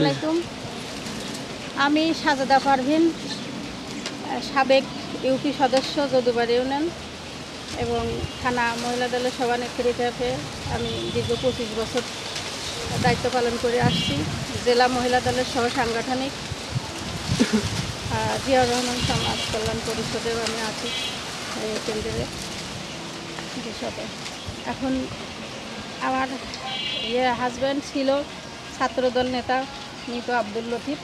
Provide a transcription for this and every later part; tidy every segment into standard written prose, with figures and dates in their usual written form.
আলাইকুম। আমি সাজেদা পারভিন, সাবেক ইউপি সদস্য যদুবাড়ি ইউনিয়ন এবং থানা মহিলা দলের সভানেত্রী হিসেবে আমি দীর্ঘ 25 বছর দায়িত্ব পালন করে আসছি। জেলা মহিলা দলের সহ সাংগঠনিক জিয়াউর রহমান সমাজ কল্যাণ পরিষদেও আমি আছি কেন্দ্রে হিসাবে। এখন আমার হাজব্যান্ড ছিল ছাত্রদল নেতা মৃত আব্দুল লতিফ।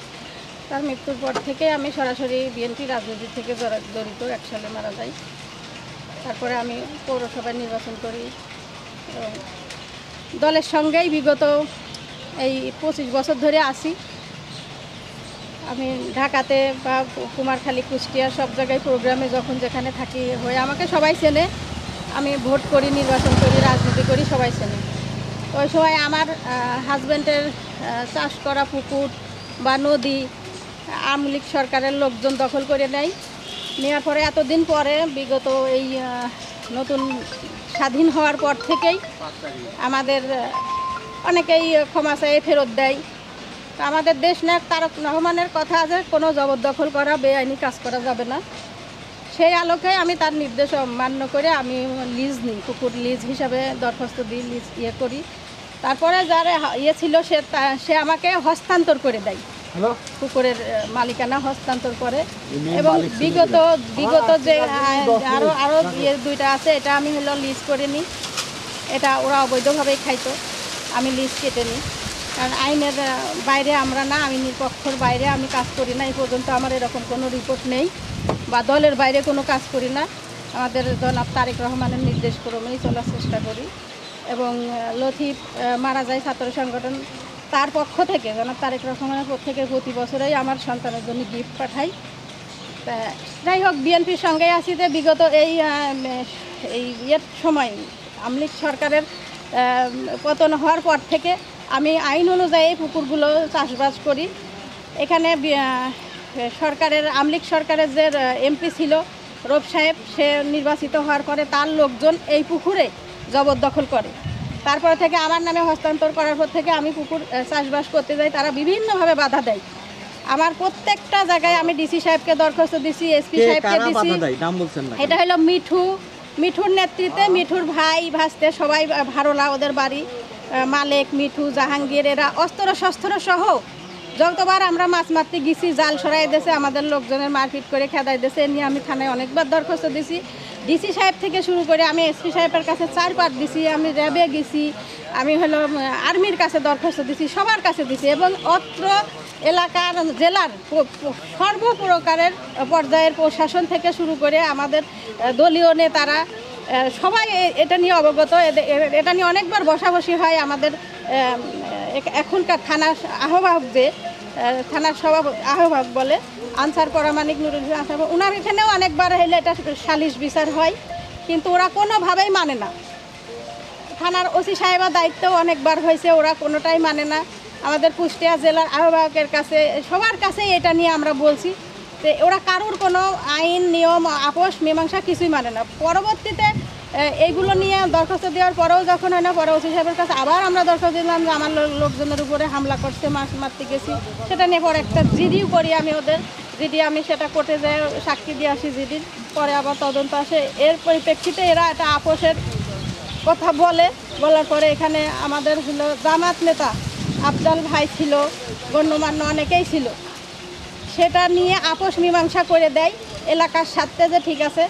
তার মৃত্যুর পর থেকে আমি সরাসরি বিএনপি রাজনীতি থেকে জড়িত। 1 সালে মারা যাই। তারপরে আমি পৌরসভায় নির্বাচন করি। দলের সঙ্গেই বিগত এই 25 বছর ধরে আছি। আমি ঢাকাতে বা কুমারখালী, কুষ্টিয়া সব জায়গায় প্রোগ্রামে যখন যেখানে থাকি হয়ে আমাকে সবাই চেনে। আমি ভোট করি, নির্বাচন করি, রাজনীতি করি, সবাই চেনে। ওই সময় আমার হাজব্যান্ডের চাষ করা পুকুর বা নদী আওয়ামী লীগ সরকারের লোকজন দখল করে নেয়। নেওয়ার পরে এতদিন পরে বিগত এই নতুন স্বাধীন হওয়ার পর থেকেই আমাদের অনেকেই ক্ষমা চেয়ে ফেরত দেয়। তো আমাদের দেশ নায়ক তারেক রহমানের কথা আছে, কোনো জবরদখল করা, বেআইনি কাজ করা যাবে না। সেই আলোকে আমি তার নির্দেশ অমান্য করে আমি লিজ নিই, পুকুর লিজ হিসাবে দরখাস্ত দিই, লিজ করি। তারপরে যারা ছিল সে আমাকে হস্তান্তর করে দেয়, পুকুরের মালিকানা হস্তান্তর করে। এবং বিগত যে আরও দুইটা আছে, এটা আমি লিজ করে নিই। এটা ওরা অবৈধভাবেই খাইতো, আমি লিজ কেটে নিই। কারণ আইনের বাইরে আমরা না, আমি নিরপেক্ষর বাইরে আমি কাজ করি না। এই পর্যন্ত আমার এরকম কোনো রিপোর্ট নেই বা দলের বাইরে কোনো কাজ করি না। আমাদের জনাব তারেক রহমানের নির্দেশ ক্রমেই চলার চেষ্টা করি। এবং লতিফ মারা যায় ছাত্র সংগঠন তার পক্ষ থেকে, জনাব তারেক রহমানের পক্ষ থেকে প্রতি বছরেই আমার সন্তানের জন্য গিফট পাঠাই। তা যাই হোক, বিএনপির সঙ্গেই আছি যে বিগত এই সময় আওয়ামী লীগ সরকারের পতন হওয়ার পর থেকে আমি আইন অনুযায়ী পুকুরগুলো চাষবাস করি। এখানে সরকারের আওয়ামী লীগ সরকারের যে এমপি ছিল রব সাহেব, সে নির্বাচিত হওয়ার পরে তার লোকজন এই পুকুরে জবরদখল করে। তারপরে থেকে আমার নামে হস্তান্তর করার পর থেকে আমি পুকুর চাষবাস করতে যাই, তারা বিভিন্নভাবে বাধা দেয়। আমার প্রত্যেকটা জায়গায় আমি ডিসি সাহেবকে দরখাস্ত দিছি, এসপি সাহেবকে দিছি। এটা হলো মিঠুর নেতৃত্বে, মিঠুর ভাই ভাসতে সবাই ভারোলা, ওদের বাড়ি মালেক, মিঠু, জাহাঙ্গীর, এরা অস্ত্র শস্ত্র সহ যতবার আমরা মাছ মারতে গেছি জাল সরাই দিয়েছে, আমাদের লোকজনের মারপিট করে খেদাই দিয়েছে। এ নিয়ে আমি থানায় অনেকবার দরখাস্ত দিছি। ডিসি সাহেব থেকে শুরু করে আমি এসপি সাহেবের কাছে 4 বার দিছি, আমি র্যাবে গেছি, আমি আর্মির কাছে দরখাস্ত দিছি, সবার কাছে দিছি। এবং অত্র এলাকার জেলার সর্বপ্রকারের পর্যায়ের প্রশাসন থেকে শুরু করে আমাদের দলীয় নেতারা সবাই এটা নিয়ে অবগত। এটা নিয়ে অনেকবার বসাবসি হয়। আমাদের এখনকার থানার আহ্বায়ক, যে থানার আহ্বায়ক বলে আনসার পরামানিক নুরুল আনসার, ওনার এখানেও অনেকবার হলে এটা সালিশ বিচার হয়, কিন্তু ওরা কোনোভাবেই মানে না। থানার ওসি সাহেবের দায়িত্বও অনেকবার হয়েছে, ওরা কোনোটাই মানে না। আমাদের কুষ্টিয়া জেলার আহ্বায়কের কাছে, সবার কাছেই এটা নিয়ে আমরা বলছি যে ওরা কারোর কোনো আইন নিয়ম আপোষ মীমাংসা কিছুই মানে না। পরবর্তীতে এইগুলো নিয়ে দরখাস্ত দেওয়ার পরেও যখন হয় না, পরে ওসি সাহেবের কাছে আবার আমরা দরখাস্ত দিলাম যে আমার লোকজনের উপরে হামলা করছে, মাছ মারতে গেছি। সেটা নিয়ে পরে একটা জিডিও করি আমি, ওদের জিডি আমি সেটা কোর্টে যাই সাক্ষী দিয়ে আসি। জিডির পরে আবার তদন্ত আসে। এর পরিপ্রেক্ষিতে এরা একটা আপোষের কথা বলার পরে এখানে আমাদের জামাত নেতা আফজাল ভাই ছিল, গণ্যমান্য অনেকেই ছিল, সেটা নিয়ে আপোষ মীমাংসা করে দেয় এলাকার স্বার্থে, যে ঠিক আছে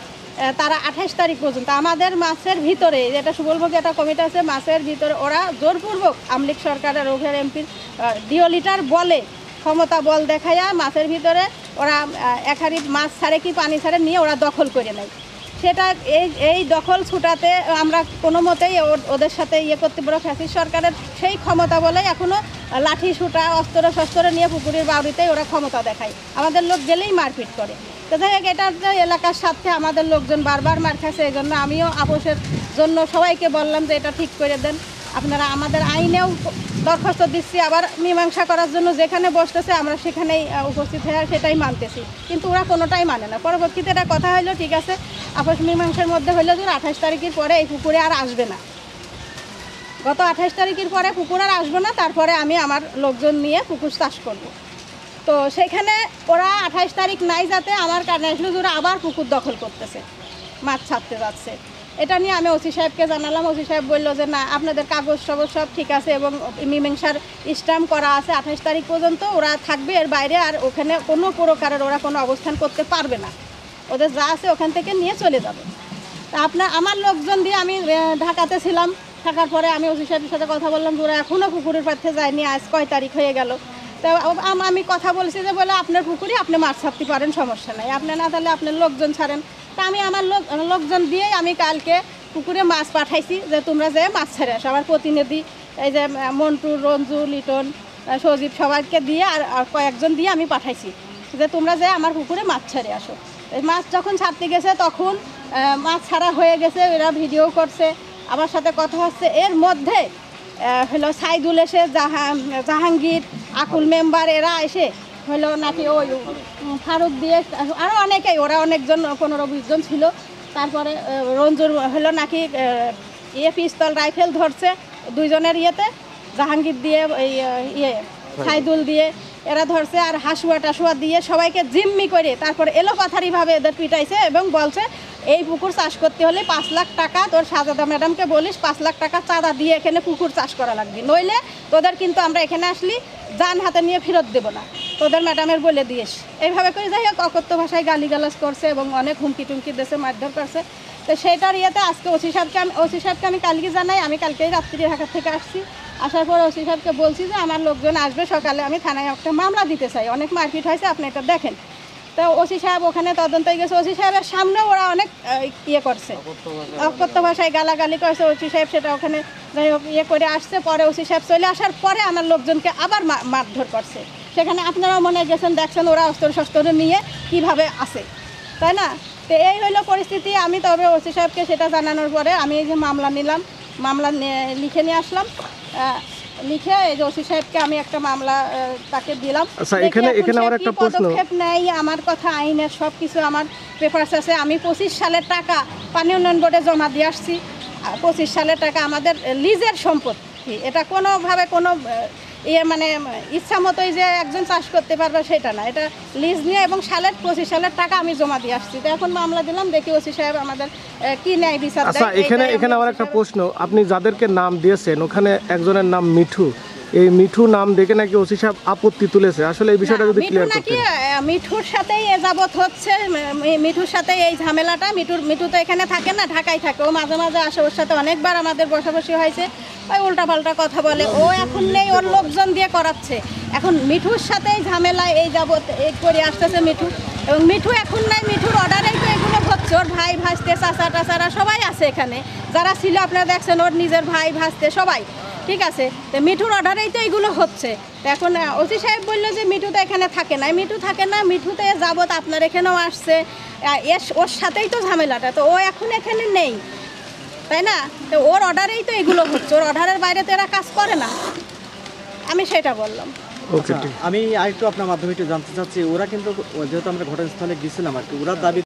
তারা 28 তারিখ পর্যন্ত আমাদের মাছের ভিতরে, যেটা সুবলভোগী একটা কমিটি আছে, মাছের ভিতরে ওরা জোরপূর্বক আওয়ামী লীগ সরকারের ওভের এমপির ডিও লিটার বলে ক্ষমতা বল দেখাইয়া মাছের ভিতরে ওরা এক হাড়ি মাছ ছাড়ে কি পানি ছাড়ে নিয়ে ওরা দখল করে নেয়। সেটা এই দখল ছুটাতে আমরা কোনো মতেই ওদের সাথে করতে পারবো। ফ্যাসিস্ট সরকারের সেই ক্ষমতা বলে এখনও লাঠি ছুটা অস্ত্র শস্ত্র নিয়ে পুকুরের বাউরিতেই ওরা ক্ষমতা দেখায়, আমাদের লোক গেলেই মারপিট করে। তো যাই হোক, এটার এলাকার সাথে আমাদের লোকজন বারবার মার খাচ্ছে। এই জন্য আমিও আপোষের জন্য সবাইকে বললাম যে এটা ঠিক করে দেন আপনারা। আমাদের আইনেও দরখাস্ত দিচ্ছি, আবার মীমাংসা করার জন্য যেখানে বসতেছে আমরা সেখানেই উপস্থিত হয়ে সেটাই মানতেছি, কিন্তু ওরা কোনোটাই মানে না। পরবর্তীতে এটা কথা হলো, ঠিক আছে আপোষ মীমাংসার মধ্যে হইলো যে 28 তারিখের পরে এই পুকুরে আর আসবে না। গত 28 তারিখের পরে পুকুর আর আসবো না, তারপরে আমি আমার লোকজন নিয়ে পুকুর চাষ করব। তো সেখানে ওরা 28 তারিখ নাই যাতে আমার কানে আসলে ওরা আবার পুকুর দখল করতেছে, মাছ ছাড়তে যাচ্ছে। এটা নিয়ে আমি ওসি সাহেবকে জানালাম। ওসি সাহেব বললো যে না, আপনাদের কাগজ সবজ সব ঠিক আছে এবং মীমাংসার স্ট্যাম্প করা আছে, 28 তারিখ পর্যন্ত ওরা থাকবে, এর বাইরে আর ওখানে কোনো প্রকারের ওরা কোনো অবস্থান করতে পারবে না, ওদের যা আছে ওখান থেকে নিয়ে চলে যাবে। তা আমার লোকজন দিয়ে আমি ঢাকাতে ছিলাম, থাকার পরে আমি ওসি সাহেবের সাথে কথা বললাম, ওরা এখনও পুকুরের পাড়তে যায়নি, আজ কয় তারিখ হয়ে গেল। তো আমি কথা বলছি যে বলে আপনার পুকুরে আপনি মাছ ছাড়তে পারেন, সমস্যা নাই, আপনি না তাহলে আপনার লোকজন ছাড়েন। তা আমি আমার লোকজন দিয়েই আমি কালকে পুকুরে মাছ পাঠাইছি যে তোমরা যে মাছ ছেড়ে আসো। আমার প্রতিনিধি এই যে মন্টু, রঞ্জু, লিটন, সজীব সবাইকে দিয়ে আর কয়েকজন দিয়ে আমি পাঠাইছি যে তোমরা যে আমার পুকুরে মাছ ছেড়ে আসো। এই মাছ যখন ছাড়তে গেছে তখন মাছ ছাড়া হয়ে গেছে, এরা ভিডিও করছে, আমার সাথে কথা হচ্ছে। এর মধ্যে হলো সাইদুল এসে, জাহাঙ্গীর, আকুল মেম্বার এরা এসে হলো নাকি ওই ফারুক দিয়ে আরও অনেকেই, ওরা অনেকজন 15-20 জন ছিল। তারপরে রঞ্জুর হলো নাকি পিস্তল রাইফেল ধরছে দুইজনের ইয়েতে, জাহাঙ্গীর দিয়ে সাইদুল দিয়ে এরা ধরছে, আর হাসুয়া টাসুয়া দিয়ে সবাইকে জিম্মি করে তারপরে এলোপাথারিভাবে এদের পিটাইছে এবং বলছে এই পুকুর চাষ করতে হলে 5 লাখ টাকা, তোর সাজাদা ম্যাডামকে বলিস 5 লাখ টাকা চাঁদা দিয়ে এখানে পুকুর চাষ করা লাগবে, নইলে তোদের কিন্তু আমরা এখানে আসলি যান হাতে নিয়ে ফেরত দেবো না, তোদের ম্যাডামের বলে দিয়েস। এইভাবে করে যাই হোক অকথ্য ভাষায় গালিগালাজ করছে এবং অনেক হুমকি টুমকি দেশে মারধর করছে। তো সেইটার ইয়েতে আজকে ওসি সাহেবকে আমি কালকে জানাই, আমি কালকেই রাত্রি ঢাকা থেকে আসছি। আসার পর ওসি সাহেবকে বলছি যে আমার লোকজন আসবে সকালে, আমি থানায় একটা মামলা দিতে চাই, অনেক মারপিট হয়েছে, আপনি এটা দেখেন। তো ওসি সাহেব ওখানে তদন্ত হয়ে গেছে, ওসি সাহেবের সামনে ওরা অনেক ইয়ে করছে, অকথ্য ভাষায় গালাগালি করছে। ওসি সাহেব সেটা ওখানে যাই হোক ইয়ে করে আসছে। পরে ওসি সাহেব চলে আসার পরে আমার লোকজনকে আবার মারধর করছে। সেখানে আপনারাও মনে গেছেন, দেখছেন ওরা অস্ত্র শস্ত্র নিয়ে কিভাবে আসে, তাই না? তো এই হইলো পরিস্থিতি। আমি তবে ওসি সাহেবকে সেটা জানানোর পরে আমি এই যে মামলা নিলাম, মামলা লিখে নিয়ে আসলাম, লিখে এই যে ওসি সাহেবকে আমি একটা মামলা তাকে দিলাম। আচ্ছা, এখানে আমার একটা প্রশ্ন, পদক্ষেপ নেই আমার কথা, আইনের সব কিছু আমার পেপারস আছে। আমি 25 সালের টাকা পানি উন্নয়ন বোর্ডে জমা দিয়ে আসছি। 25 সালের টাকা আমাদের লিজের সম্পত্তি, এটা কোনোভাবে কোনো মানে ইচ্ছা মতোই যে একজন চাষ করতে পারবে সেটা না, এটা লিজ নিয়ে এবং 25 সালের টাকা আমি জমা দিয়ে আসছি। তো এখন মামলা দিলাম, দেখি ওসি সাহেব আমাদের কি ন্যায় বিচার দেয়। আচ্ছা, এখানে আমার একটা প্রশ্ন, আপনি যাদেরকে নাম দিয়েছেন ওখানে একজনের নাম মিঠু, এই মিঠু নাম দেখে নাকি ওসি সাহেব আপত্তি তুলেছে, আসলে এই বিষয়টা যদি ক্লিয়ার করতেন। মিঠুর সাথেই এ যাবত হচ্ছে, মিঠুর সাথে এই ঝামেলাটা। মিঠু তো এখানে থাকে না, ঢাকায় থাকে, ও মাঝে মাঝে আসে, ওর সাথে অনেকবার আমাদের বসাবসি হয়েছে, ওই উল্টাপাল্টা কথা বলে, ও এখন নেই, ওর লোকজন দিয়ে করাচ্ছে। এখন মিঠুর সাথেই ঝামেলা এই যাবত এই করে আসতেছে মিঠু, এবং মিঠু এখন নাই, মিঠুর অর্ডারেই তো এগুলো হচ্ছে। ওর ভাই ভাসতে, চাচা টাচারা সবাই আছে এখানে, যারা ছিল আপনারা দেখছেন, ওর নিজের ভাই ভাসতে সবাই, ঠিক আছে। তো মিঠুর অর্ডারেই তো এগুলো হচ্ছে। তো এখন ওসি সাহেব বললো যে মিঠু তো এখানে থাকে না, মিঠু থাকে না, মিঠুতে যাবত আপনার এখানেও আসছে, ওর সাথেই তো ঝামেলাটা, তো ও এখন এখানে নেই, তাই না? তো ওর অর্ডারেই তো এগুলো হচ্ছে, ওর অর্ডারের বাইরে তো এরা কাজ করে না, আমি সেটা বললাম। আমি আরেকটু আপনার মাধ্যমে একটু জানতে চাচ্ছি, ওরা কিন্তু যেহেতু আমরা ঘটনাস্থলে গেছিলাম আর কি, ওরা দাবি